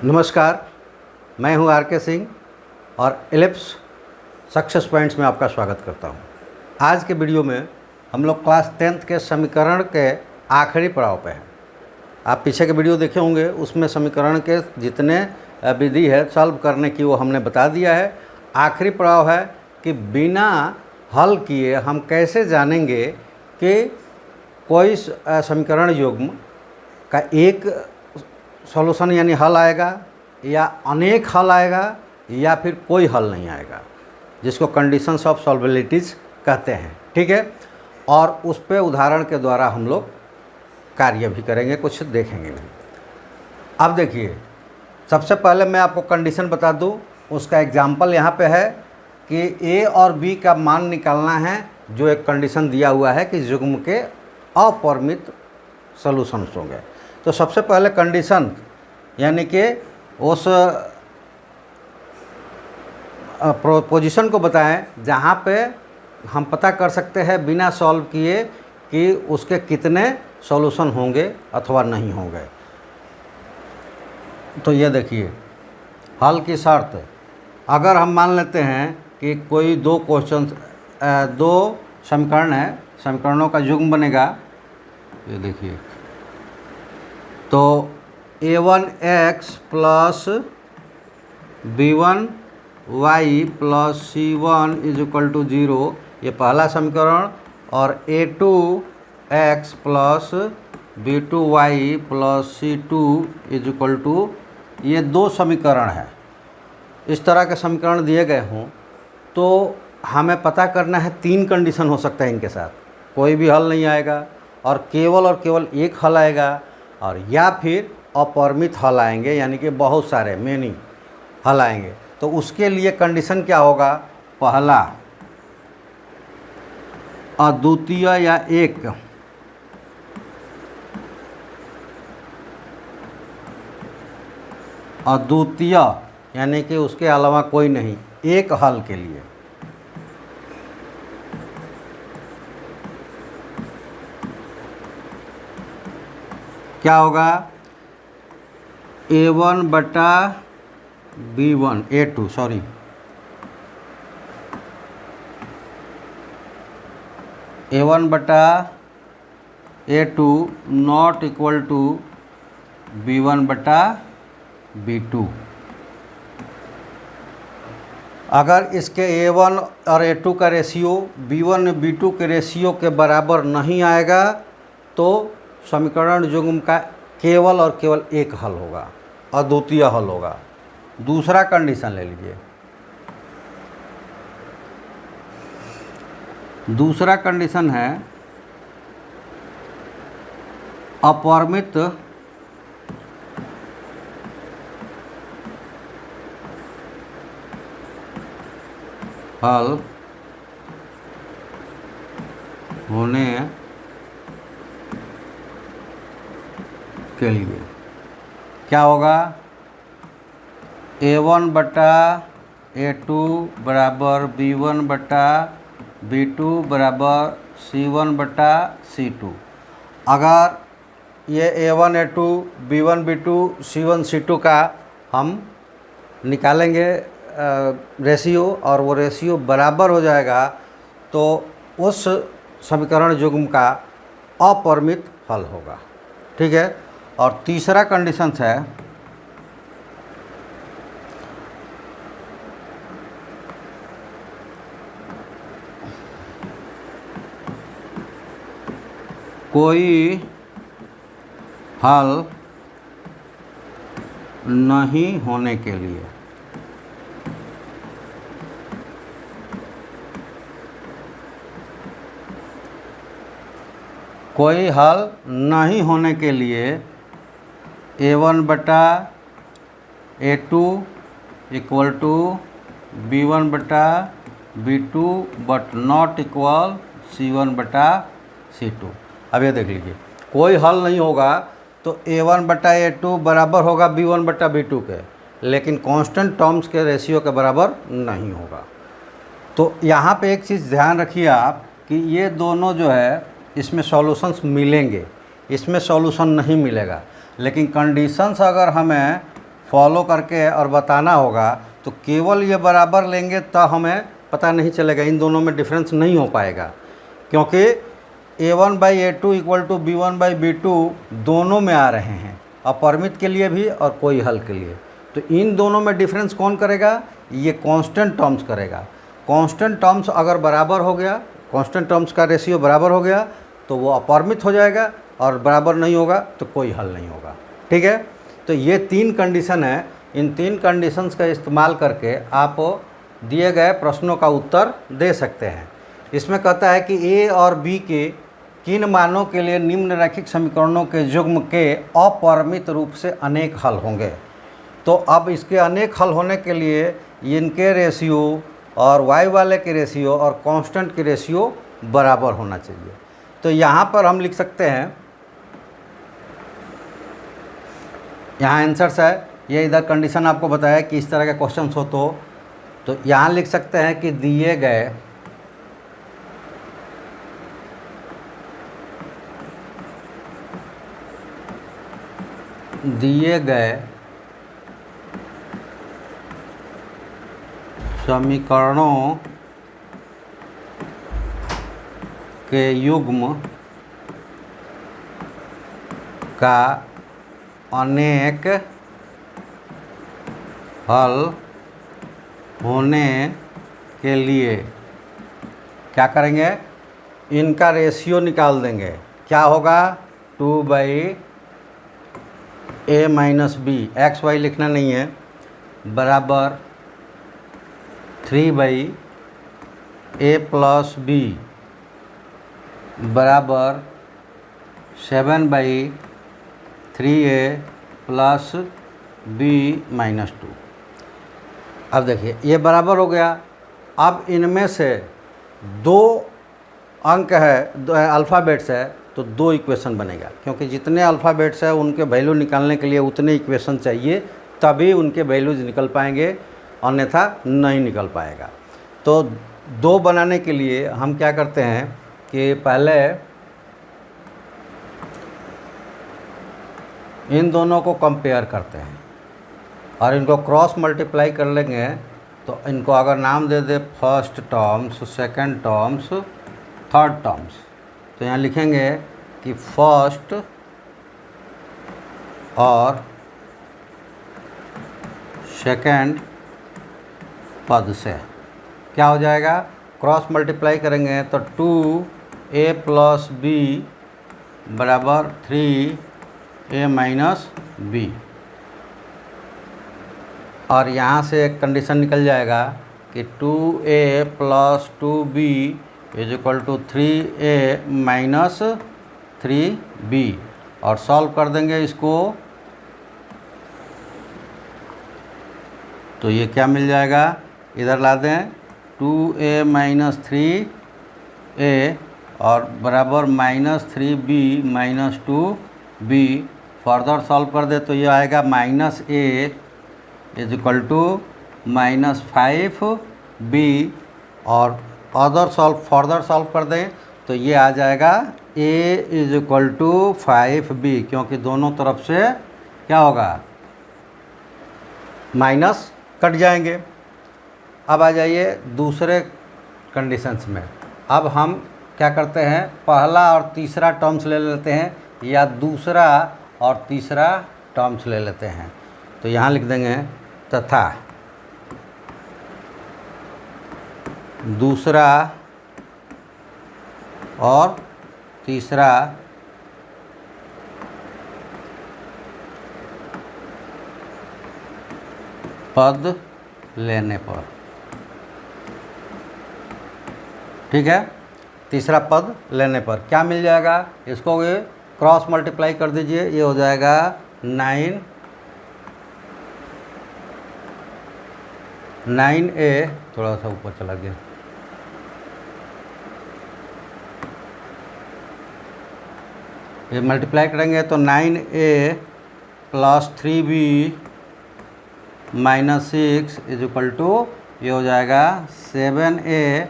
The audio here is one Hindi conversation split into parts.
नमस्कार, मैं हूं आर.के. सिंह और एलिप्स सक्सेस पॉइंट्स में आपका स्वागत करता हूं। आज के वीडियो में हम लोग क्लास 10th के समीकरण के आखिरी पड़ाव पे हैं। आप पीछे के वीडियो देखे होंगे, उसमें समीकरण के जितने विधि है सॉल्व करने की वो हमने बता दिया है। आखिरी पड़ाव है कि बिना हल किए हम कैसे जानेंगे कि कोई समीकरण युग्म का एक सॉल्यूशन यानी हल आएगा या अनेक हल आएगा या फिर कोई हल नहीं आएगा, जिसको कंडीशंस ऑफ सॉल्वेबिलिटीज़ कहते हैं। ठीक है, और उस पे उदाहरण के द्वारा हम लोग कार्य भी करेंगे, कुछ देखेंगे भी। अब देखिए, सबसे पहले मैं आपको कंडीशन बता दूं। उसका एग्जाम्पल यहाँ पे है कि ए और बी का मान निकालना है, जो एक कंडीशन दिया हुआ है कि युग्म के अपरिमित सॉल्यूशंस होंगे। तो सबसे पहले कंडीशन यानी कि उस पोजीशन को बताएं जहाँ पे हम पता कर सकते हैं बिना सॉल्व किए कि उसके कितने सॉल्यूशन होंगे अथवा नहीं होंगे। तो ये देखिए, हल की शर्त, अगर हम मान लेते हैं कि कोई दो समीकरण है, समीकरणों का युग्म बनेगा। ये देखिए, तो a1x plus b1y plus c1 is equal to 0, ये पहला समीकरण, और a2x plus b2y plus c2 is equal to, ये दो समीकरण है। इस तरह के समीकरण दिए गए हों तो हमें पता करना है तीन कंडीशन हो सकता है इनके साथ। कोई भी हल नहीं आएगा और केवल एक हल आएगा, और या फिर अपरिमित हल आएंगे, यानी कि बहुत सारे मेनी हल आएंगे। तो उसके लिए कंडीशन क्या होगा? पहला, अद्वितीय या एक, अद्वितीय यानी कि उसके अलावा कोई नहीं, एक हल के लिए। क्या होगा? a1 बटा b1, a2 सॉरी, a1 बटा a2 not equal to b1 बटा b2। अगर इसके a1 और a2 का रेशियो b1 b2 के रेशियो के बराबर नहीं आएगा तो समीकरण युग्म का केवल और केवल एक हल होगा, अद्वितीय हल होगा। दूसरा कंडीशन ले लीजिए। दूसरा कंडीशन है अपरिमित हल होने के लिए। क्या होगा? a1 बटा a2 बराबर b1 बटा b2 बराबर c1 बटा c2। अगर ये a1 a2 b1 b2 c1 c2 का हम निकालेंगे रेशियो, और वो रेशियो बराबर हो जाएगा तो उस समीकरण युग्म का अपरिमित हल होगा। ठीक है, और तीसरा कंडीशन है कोई हल नहीं होने के लिए। कोई हल नहीं होने के लिए a1 बटा a2 इक्वल टू b1 बटा b2 but not equal c1 बटा c2। अब ये देख लीजिए, कोई हल नहीं होगा तो a1 बटा a2 बराबर होगा b1 बटा b2 के, लेकिन कांस्टेंट टर्म्स के रेशियो के बराबर नहीं होगा। तो यहाँ पे एक चीज़ ध्यान रखिए आप कि ये दोनों जो है इसमें सॉल्यूशंस मिलेंगे, इसमें सॉल्यूशन नहीं मिलेगा। लेकिन कंडीशंस अगर हमें फॉलो करके और बताना होगा, तो केवल ये बराबर लेंगे तो हमें पता नहीं चलेगा, इन दोनों में डिफरेंस नहीं हो पाएगा, क्योंकि a1/a2 इक्वल टू b1/b2 दोनों में आ रहे हैं, अपरिमित के लिए भी और कोई हल के लिए। तो इन दोनों में डिफरेंस कौन करेगा? ये कांस्टेंट टर्म्स करेगा। कांस्टेंट टर्म्स अगर बराबर हो गया, कांस्टेंट टर्म्स का रेशियो बराबर हो गया तो वो अपरिमित हो जाएगा, और बराबर नहीं होगा तो कोई हल नहीं होगा। ठीक है, तो ये 3 कंडीशन है। इन 3 कंडीशंस का इस्तेमाल करके आप दिए गए प्रश्नों का उत्तर दे सकते हैं। इसमें कहता है कि ए और बी के किन मानों के लिए निम्नलिखित समीकरणों के युग्म के अपरिमित रूप से अनेक हल होंगे। तो अब इसके अनेक हल होने के लिए इनके रेशियो और y वाले के रेशियो और कांस्टेंट के रेशियो बराबर होना चाहिए। तो यहाँ पर हम लिख सकते हैं, यहाँ आंसर्स है, ये इधर कंडीशन आपको बताया कि इस तरह के क्वेश्चंस हो तो यहाँ लिख सकते हैं कि दिए गए समीकरणों के युग्म का अनेक हल होने के लिए क्या करेंगे? इनका रेशियो निकाल देंगे। क्या होगा? 2/a - b, एक्स वाई लिखना नहीं है, बराबर 3/a + b बराबर 7/3a + b - 2। अब देखिए ये बराबर हो गया। अब इनमें से 2 अंक है, अल्फ़ाबेट्स है, तो 2 इक्वेशन बनेगा, क्योंकि जितने अल्फ़ाबेट्स है उनके वैल्यू निकालने के लिए उतने इक्वेशन चाहिए, तभी उनके वैल्यूज़ निकल पाएंगे, अन्यथा नहीं निकल पाएगा। तो 2 बनाने के लिए हम क्या करते हैं कि पहले इन दोनों को कंपेयर करते हैं और इनको क्रॉस मल्टीप्लाई कर लेंगे। तो इनको अगर नाम दे दे first terms, second terms, third terms, तो यहाँ लिखेंगे कि फर्स्ट और सेकंड पद से क्या हो जाएगा? क्रॉस मल्टीप्लाई करेंगे तो 2a + b बराबर 3a - b, और यहाँ से एक कंडीशन निकल जाएगा कि 2a + 2b = 3a - 3b, और सॉल्व कर देंगे इसको तो ये क्या मिल जाएगा? इधर ला दें 2a - 3a और बराबर -3b - 2b, फर्दर सॉल्व कर दे तो ये आएगा -a = -5b, और फर्दर सॉल्व कर दें तो ये आ जाएगा a = 5b, क्योंकि दोनों तरफ से क्या होगा? माइनस कट जाएंगे। अब आ जाइए दूसरे कंडीशंस में। अब हम क्या करते हैं? पहला और तीसरा टर्म्स ले लेते हैं, या दूसरा और तीसरा टर्म्स ले लेते हैं। तो यहाँ लिख देंगे तथा दूसरा और तीसरा पद लेने पर, ठीक है, तीसरा पद लेने पर क्या मिल जाएगा? इसको ये क्रॉस मल्टीप्लाई कर दीजिए, ये हो जाएगा 9a, थोड़ा सा ऊपर चला गया, ये मल्टीप्लाई करेंगे तो 9a + 3b - 6 = ये हो जाएगा 7a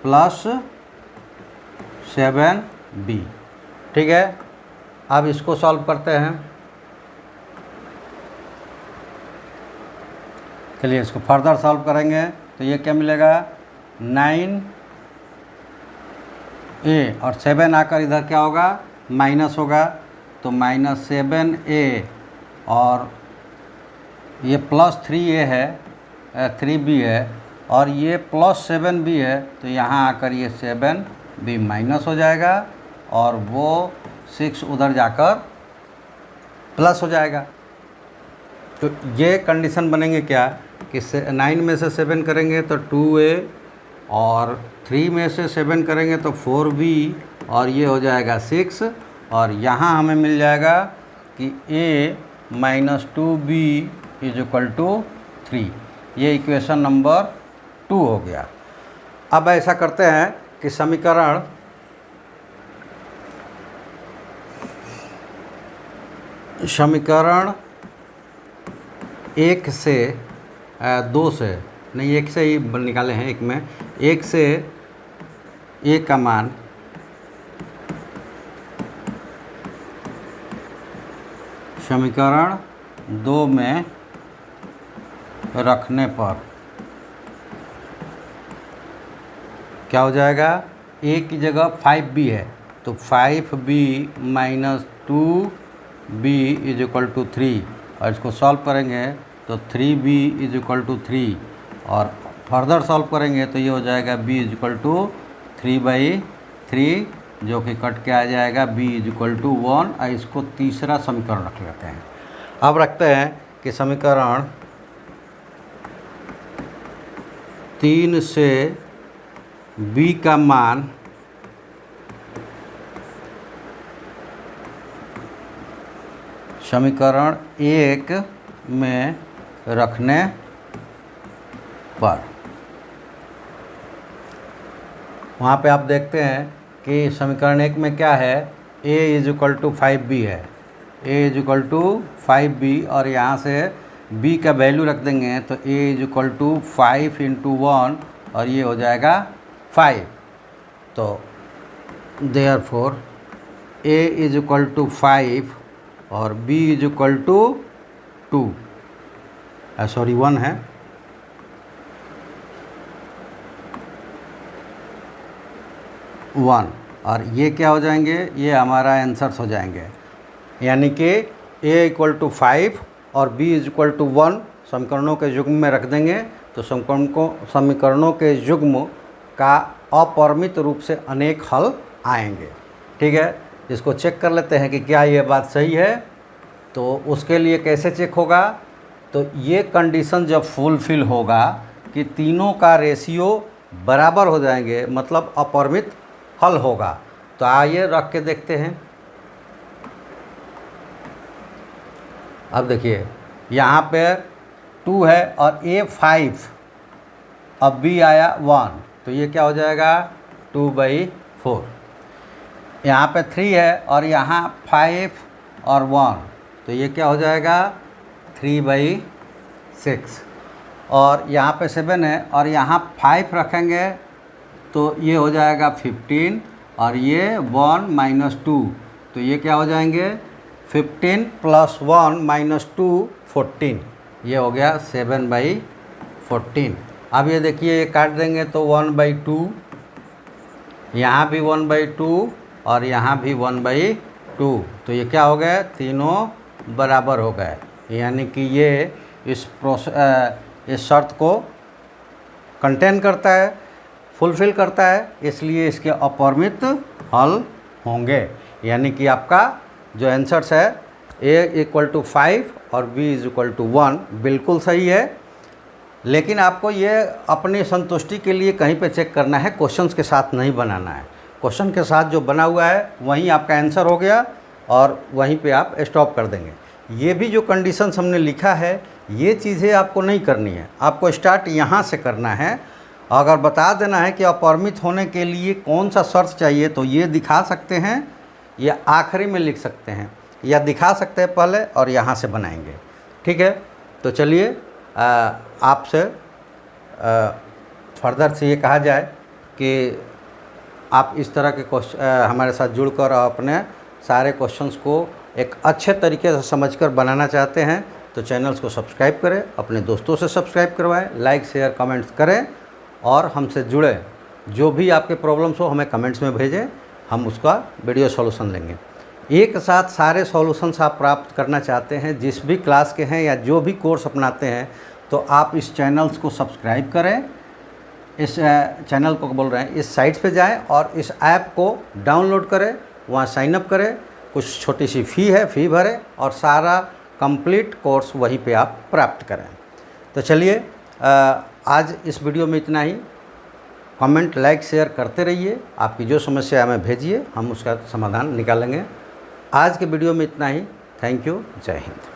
+ 7b। ठीक है, अब इसको सॉल्व करते हैं। चलिए इसको फर्दर सॉल्व करेंगे तो ये क्या मिलेगा 9A और 7 आकर इधर क्या होगा माइनस होगा, तो -7A और ये +3A है 3B है और ये +7B है, तो यहाँ आकर ये 7B माइनस हो जाएगा और वो 6 उधर जाकर प्लस हो जाएगा। तो ये कंडीशन बनेंगे क्या कि 9 में से 7 करेंगे तो 2A और 3 में से 7 करेंगे तो 4B और ये हो जाएगा 6 और यहाँ हमें मिल जाएगा कि A - 2B = 3। ये इक्वेशन नंबर 2 हो गया। अब ऐसा करते हैं कि समीकरण एक से 2 से नहीं, एक से ही निकाले हैं, एक में 1 से A का मान समीकरण 2 में रखने पर क्या हो जाएगा, A की जगह 5B है तो 5B - 2B = 3 और इसको सॉल्व करेंगे तो 3B = 3 और फर्दर सॉल्व करेंगे तो ये हो जाएगा B = 3/3 जो कि कट के आ जाएगा B = 1 और इसको तीसरा समीकरण रख लेते हैं। अब रखते हैं कि समीकरण 3 से B का मान समीकरण 1 में रखने पर वहाँ पे आप देखते हैं कि समीकरण 1 में क्या है, A = 5B है, A = 5B और यहाँ से B का वैल्यू रख देंगे तो A = 5 × 1 और ये हो जाएगा 5। तो देयरफॉर A = 5 और B = 2 सॉरी 1 है, और ये क्या हो जाएंगे, ये हमारा आंसर्स हो जाएंगे। यानी कि A = 5 और B = 1 समीकरणों के युग्म में रख देंगे तो समीकरणों के युग्म का अपरिमित रूप से अनेक हल आएंगे। ठीक है, इसको चेक कर लेते हैं कि क्या ये बात सही है। तो उसके लिए कैसे चेक होगा, तो ये कंडीशन जब फुलफिल होगा कि तीनों का रेशियो बराबर हो जाएंगे, मतलब अपरिमित हल होगा। तो आइए रख के देखते हैं। अब देखिए यहाँ पे 2 है और A 5, अब B आया 1 तो ये क्या हो जाएगा 2/4। यहाँ पे 3 है और यहाँ 5 और 1 तो ये क्या हो जाएगा 3/6 और यहाँ पे 7 है और यहाँ 5 रखेंगे तो ये हो जाएगा 15 और ये 1 - 2 तो ये क्या हो जाएंगे 15 + 1 - 2 14, ये हो गया 7/14। अब ये देखिए ये काट देंगे तो 1/2, यहाँ भी 1/2 और यहाँ भी 1/2 तो ये क्या हो गए, तीनों बराबर हो गए। यानी कि ये इस शर्त को कंटेन करता है, फुलफिल करता है, इसलिए इसके अपरिमित हल होंगे। यानी कि आपका जो आंसर्स है A = 5 और B = 1 बिल्कुल सही है। लेकिन आपको ये अपनी संतुष्टि के लिए कहीं पे चेक करना है, क्वेश्चंस के साथ नहीं बनाना है। क्वेश्चन के साथ जो बना हुआ है वहीं आपका आंसर हो गया और वहीं पे आप स्टॉप कर देंगे। ये भी जो कंडीशंस हमने लिखा है ये चीज़ें आपको नहीं करनी है, आपको स्टार्ट यहाँ से करना है। अगर बता देना है कि अपरिमित होने के लिए कौन सा शर्त चाहिए तो ये दिखा सकते हैं या आखिरी में लिख सकते हैं या दिखा सकते हैं पहले और यहाँ से बनाएंगे। ठीक है, तो चलिए आपसे फर्दर से ये कहा जाए कि आप इस तरह के क्वेश्चन हमारे साथ जुड़कर अपने सारे क्वेश्चंस को एक अच्छे तरीके से समझकर बनाना चाहते हैं तो चैनल्स को सब्सक्राइब करें, अपने दोस्तों से सब्सक्राइब करवाएं, लाइक शेयर कमेंट्स करें और हमसे जुड़े। जो भी आपके प्रॉब्लम्स हो हमें कमेंट्स में भेजें, हम उसका वीडियो सॉल्यूशन लेंगे। एक साथ सारे सॉल्यूशंस आप प्राप्त करना चाहते हैं जिस भी क्लास के हैं या जो भी कोर्स अपनाते हैं, तो आप इस चैनल्स को सब्सक्राइब करें, इस चैनल को बोल रहे हैं, इस साइट पे जाएं और इस ऐप को डाउनलोड करें, वहाँ साइन अप करें, कुछ छोटी सी फ़ी है, फ़ी भरें और सारा कंप्लीट कोर्स वहीं पे आप प्राप्त करें। तो चलिए आज इस वीडियो में इतना ही। कमेंट लाइक शेयर करते रहिए, आपकी जो समस्या हमें भेजिए, हम उसका समाधान निकालेंगे। आज के वीडियो में इतना ही। थैंक यू, जय हिंद।